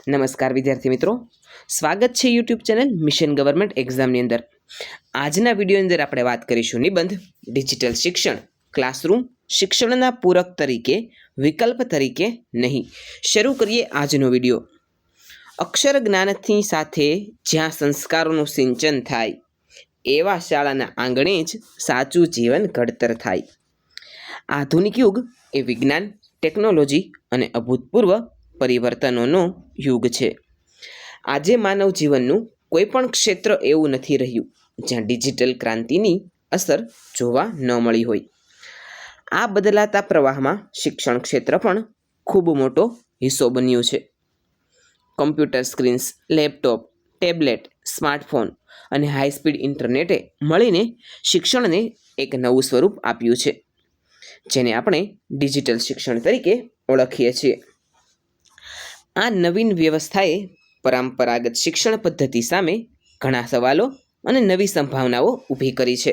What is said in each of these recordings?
નમસ્કાર વિદ્યાર્થી મિત્રો, સ્વાગત છે યુટ્યુબ ચેનલ મિશન ગવર્મેન્ટ એક્ઝામની અંદર। આજના વિડીયોની અંદર આપણે વાત કરીશું નિબંધ ડિજિટલ શિક્ષણ ક્લાસરૂમ શિક્ષણના પૂરક તરીકે વિકલ્પ તરીકે નહીં। શરૂ કરીએ આજનો વિડીયો। અક્ષર જ્ઞાનની સાથે જ્યાં સંસ્કારોનું સિંચન થાય એવા શાળાના આંગણે જ સાચું જીવન ઘડતર થાય। આધુનિક યુગ એ વિજ્ઞાન ટેકનોલોજી અને અભૂતપૂર્વ પરિવર્તનોનો યુગ છે। આજે માનવ જીવનનું કોઈ પણ ક્ષેત્ર એવું નથી રહ્યું જ્યાં ડિજિટલ ક્રાંતિની અસર જોવા ન મળી હોય। આ બદલાતા પ્રવાહમાં શિક્ષણ ક્ષેત્ર પણ ખૂબ મોટો હિસ્સો બન્યું છે। Computer screens, laptop, tablet, smartphone અને હાઈસ્પીડ ઇન્ટરનેટે મળીને શિક્ષણને એક નવું સ્વરૂપ આપ્યું છે, જેને આપણે ડિજિટલ શિક્ષણ તરીકે ઓળખીએ છીએ। આ નવીન વ્યવસ્થાએ પરંપરાગત શિક્ષણ પદ્ધતિ સામે ઘણા સવાલો અને નવી સંભાવનાઓ ઊભી કરી છે,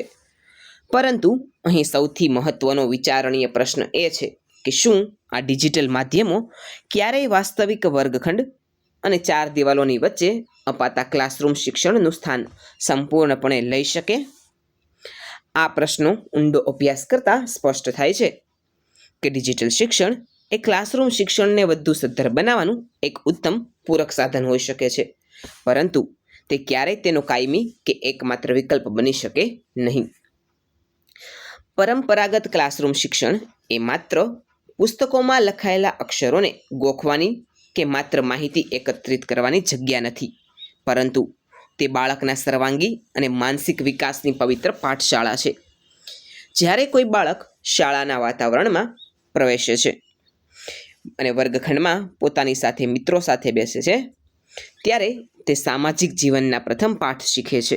પરંતુ અહીં સૌથી મહત્વનો વિચારણીય પ્રશ્ન એ છે કે શું આ ડિજિટલ માધ્યમો ક્યારેય વાસ્તવિક વર્ગખંડ અને ચાર દિવાલોની વચ્ચે અપાતા ક્લાસરૂમ શિક્ષણનું સ્થાન સંપૂર્ણપણે લઈ શકે? આ પ્રશ્નો ઊંડો અભ્યાસ કરતાં સ્પષ્ટ થાય છે કે ડિજિટલ શિક્ષણ એ ક્લાસરૂમ શિક્ષણને વધુ સદ્ધર બનાવવાનું એક ઉત્તમ પૂરક સાધન હોઈ શકે છે, પરંતુ તે ક્યારેય તેનો કાયમી કે એકમાત્ર વિકલ્પ બની શકે નહીં। પરંપરાગત ક્લાસરૂમ શિક્ષણ એ માત્ર પુસ્તકોમાં લખાયેલા અક્ષરોને ગોખવાની કે માત્ર માહિતી એકત્રિત કરવાની જગ્યા નથી, પરંતુ તે બાળકના સર્વાંગી અને માનસિક વિકાસની પવિત્ર પાઠશાળા છે। જ્યારે કોઈ બાળક શાળાના વાતાવરણમાં પ્રવેશે છે અને વર્ગખંડમાં પોતાની સાથે મિત્રો સાથે બેસે છે, ત્યારે તે સામાજિક જીવનના પ્રથમ પાઠ શીખે છે।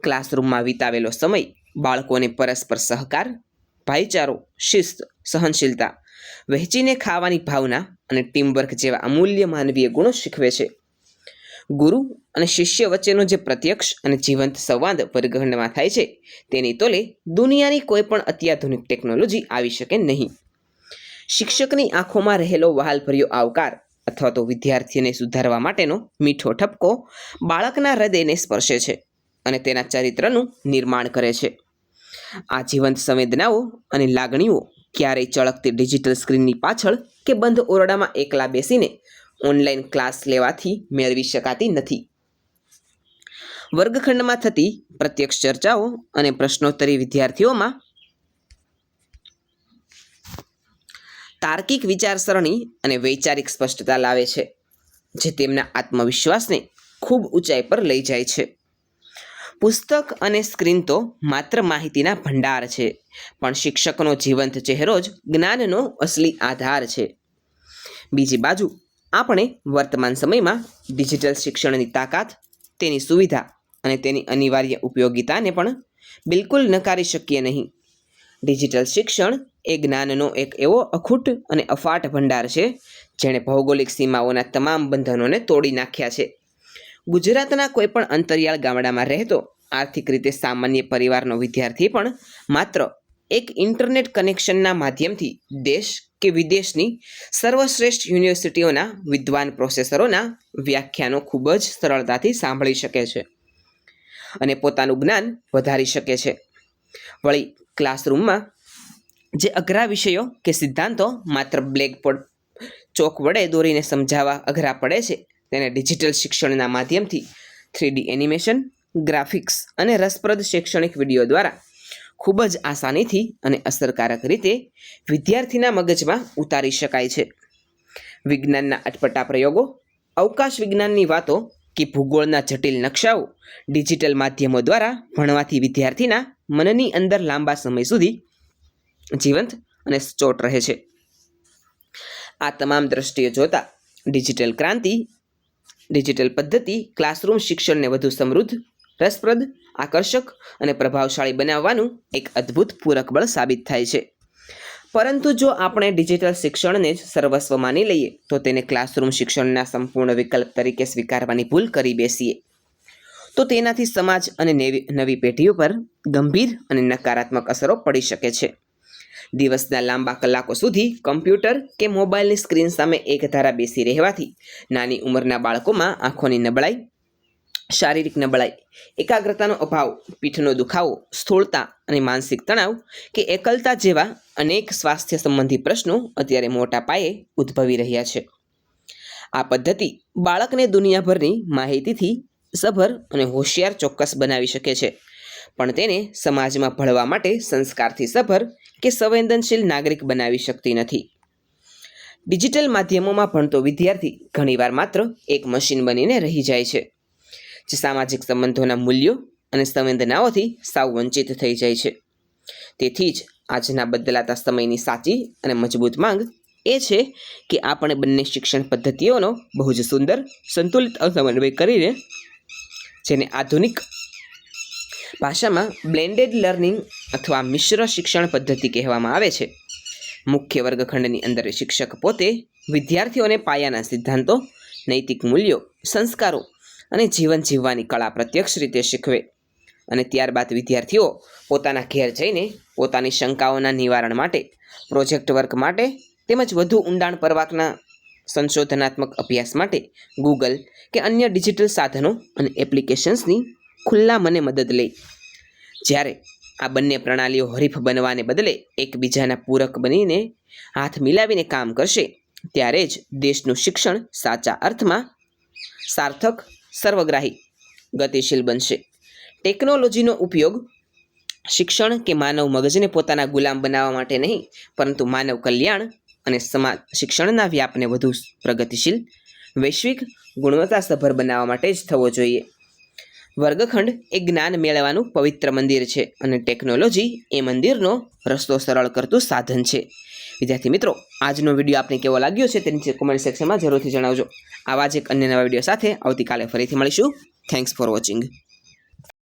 ક્લાસરૂમમાં વિતાવેલો સમય બાળકોને પરસ્પર સહકાર, ભાઈચારો, શિસ્ત, સહનશીલતા, વહેંચીને ખાવાની ભાવના અને ટીમવર્ક જેવા અમૂલ્ય માનવીય ગુણો શીખવે છે। ગુરુ અને શિષ્ય વચ્ચેનો જે પ્રત્યક્ષ અને જીવંત સંવાદ વર્ગખંડમાં થાય છે, તેની તોલે દુનિયાની કોઈ પણ અત્યાધુનિક ટેકનોલોજી આવી શકે નહીં। શિક્ષકની આંખોમાં રહેલો વહાલભર્યો આવકાર અથવા તો વિદ્યાર્થીને સુધારવા માટેનો મીઠો ઠપકો બાળકના હૃદયને સ્પર્શે છે અને તેના ચરિત્રનું નિર્માણ કરે છે। આ જીવંત સંવેદનાઓ અને લાગણીઓ ક્યારેય ચળકતી ડિજિટલ સ્ક્રીનની પાછળ કે બંધ ઓરડામાં એકલા બેસીને ઓનલાઈન ક્લાસ લેવાથી મેળવી શકાતી નથી। વર્ગખંડમાં થતી પ્રત્યક્ષ ચર્ચાઓ અને પ્રશ્નોત્તરી વિદ્યાર્થીઓમાં તાર્કિક વિચારસરણી અને વૈચારિક સ્પષ્ટતા લાવે છે, જે તેમના આત્મવિશ્વાસને ખૂબ ઊંચાઈ પર લઈ જાય છે। પુસ્તક અને સ્ક્રીન તો માત્ર માહિતીના ભંડાર છે, પણ શિક્ષકનો જીવંત ચહેરો જ જ્ઞાનનો અસલી આધાર છે। બીજી બાજુ આપણે વર્તમાન સમયમાં ડિજિટલ શિક્ષણની તાકાત, તેની સુવિધા અને તેની અનિવાર્ય ઉપયોગિતાને પણ બિલકુલ નકારી શકીએ નહીં। ડિજિટલ શિક્ષણ એ જ્ઞાનનો એક એવો અખૂટ અને અફાટ ભંડાર છે, જેણે ભૌગોલિક સીમાઓના તમામ બંધનોને તોડી નાખ્યા છે। ગુજરાતના કોઈ પણ અંતરિયાળ ગામડામાં રહેતો આર્થિક રીતે સામાન્ય પરિવારનો વિદ્યાર્થી પણ માત્ર એક ઇન્ટરનેટ કનેક્શનના માધ્યમથી દેશ કે વિદેશની સર્વશ્રેષ્ઠ યુનિવર્સિટીઓના વિદ્વાન પ્રોફેસરોના વ્યાખ્યાનો ખૂબ જ સરળતાથી સાંભળી શકે છે અને પોતાનું જ્ઞાન વધારી શકે છે। વળી ક્લાસરૂમમાં જે અઘરા વિષયો કે સિદ્ધાંતો માત્ર બ્લેકબોર્ડ ચોક વડે દોરીને સમજાવવા અઘરા પડે છે, તેને ડિજિટલ શિક્ષણના માધ્યમથી 3D એનિમેશન, ગ્રાફિક્સ અને રસપ્રદ શૈક્ષણિક વિડીયો દ્વારા ખૂબ જ આસાનીથી અને અસરકારક રીતે વિદ્યાર્થીના મગજમાં ઉતારી શકાય છે। વિજ્ઞાનના અટપટા પ્રયોગો, અવકાશ વિજ્ઞાનની વાતો કે ભૂગોળના જટિલ નકશાઓ ડિજિટલ માધ્યમો દ્વારા ભણવાથી વિદ્યાર્થીના મનની અંદર લાંબા સમય સુધી જીવંત અને સચોટ રહે છે। આ તમામ દ્રષ્ટિએ જોતા ડિજિટલ ક્રાંતિ, ડિજિટલ પદ્ધતિ ક્લાસરૂમ શિક્ષણને વધુ સમૃદ્ધ, રસપ્રદ, આકર્ષક અને પ્રભાવશાળી બનાવવાનું એક અદ્ભુત પૂરક બળ સાબિત થાય છે। પરંતુ જો આપણે ડિજિટલ શિક્ષણને જ સર્વસ્વ માની લઈએ તો તેને ક્લાસરૂમ શિક્ષણના સંપૂર્ણ વિકલ્પ તરીકે સ્વીકારવાની ભૂલ કરી બેસીએ તો તેનાથી સમાજ અને નવી પેઢીઓ પર ગંભીર અને નકારાત્મક અસરો પડી શકે છે। દિવસના લાંબા કલાકો સુધી કમ્પ્યુટર કે મોબાઈલની સ્ક્રીન સામે એકધારા બેસી રહેવાથી નાની ઉંમરના બાળકોમાં આંખોની નબળાઈ, શારીરિક નબળાઈ, એકાગ્રતાનો અભાવ, પીઠનો દુખાવો, સ્થૂળતા અને માનસિક તણાવ કે એકલતા જેવા અનેક સ્વાસ્થ્ય સંબંધી પ્રશ્નો અત્યારે મોટા પાયે ઉદ્ભવી રહ્યા છે. આ પદ્ધતિ બાળકને દુનિયાભરની માહિતીથી સભર અને હોશિયાર ચોક્કસ બનાવી શકે છે, પણ તેને સમાજમાં ભળવા માટે સંસ્કારથી સભર કે સંવેદનશીલ નાગરિક બનાવી શકતી નથી. ડિજિટલ માધ્યમોમાં ભણતો વિદ્યાર્થી ઘણીવાર માત્ર એક મશીન બનીને રહી જાય છે, જે સામાજિક સંબંધોના મૂલ્યો અને સંવેદનાઓથી સાવ વંચિત થઈ જાય છે. તેથી જ આજના બદલાતા સમયની સાચી અને મજબૂત માંગ એ છે કે આપણે બંને શિક્ષણ પદ્ધતિઓનો બહુ જ સુંદર સંતુલિત સમન્વય કરીને, જેને આધુનિક ભાષામાં બ્લેન્ડેડ લર્નિંગ અથવા મિશ્ર શિક્ષણ પદ્ધતિ કહેવામાં આવે છે. મુખ્ય વર્ગખંડની અંદર શિક્ષક પોતે વિદ્યાર્થીઓને પાયાના સિદ્ધાંતો, નૈતિક મૂલ્યો, સંસ્કારો અને જીવન જીવવાની કળા પ્રત્યક્ષ રીતે શીખવે અને ત્યારબાદ વિદ્યાર્થીઓ પોતાના ઘેર જઈને પોતાની શંકાઓના નિવારણ માટે, પ્રોજેક્ટ વર્ક માટે તેમજ વધુ ઊંડાણપૂર્વકના સંશોધનાત્મક અભ્યાસ માટે ગૂગલ કે અન્ય ડિજિટલ સાધનો અને એપ્લિકેશન્સની ખુલ્લા મને મદદ લે. જ્યારે આ બંને પ્રણાલીઓ હરીફ બનવાને બદલે એકબીજાના પૂરક બનીને હાથ મિલાવીને કામ કરશે, ત્યારે જ દેશનું શિક્ષણ સાચા અર્થમાં સાર્થક, સર્વગ્રાહી, ગતિશીલ બનશે. ટેકનોલોજીનો ઉપયોગ શિક્ષણ કે માનવ મગજને પોતાના ગુલામ બનાવવા માટે નહીં, પરંતુ માનવ કલ્યાણ અને સમાજ શિક્ષણના વ્યાપને વધુ પ્રગતિશીલ, વૈશ્વિક, ગુણવત્તાસભર બનાવવા માટે જ થવો જોઈએ. વર્ગખંડ એ જ્ઞાન મેળવવાનું પવિત્ર મંદિર છે અને ટેકનોલોજી એ મંદિરનો રસ્તો સરળ કરતું સાધન છે. વિદ્યાર્થી મિત્રો, આજનો વિડીયો આપને કેવો લાગ્યો છે તે નીચે કોમેન્ટ સેક્શનમાં જરૂરથી જણાવજો. આવા જ એક અન્ય નવા વિડીયો સાથે આવતીકાલે ફરીથી મળીશું. Thanks for watching.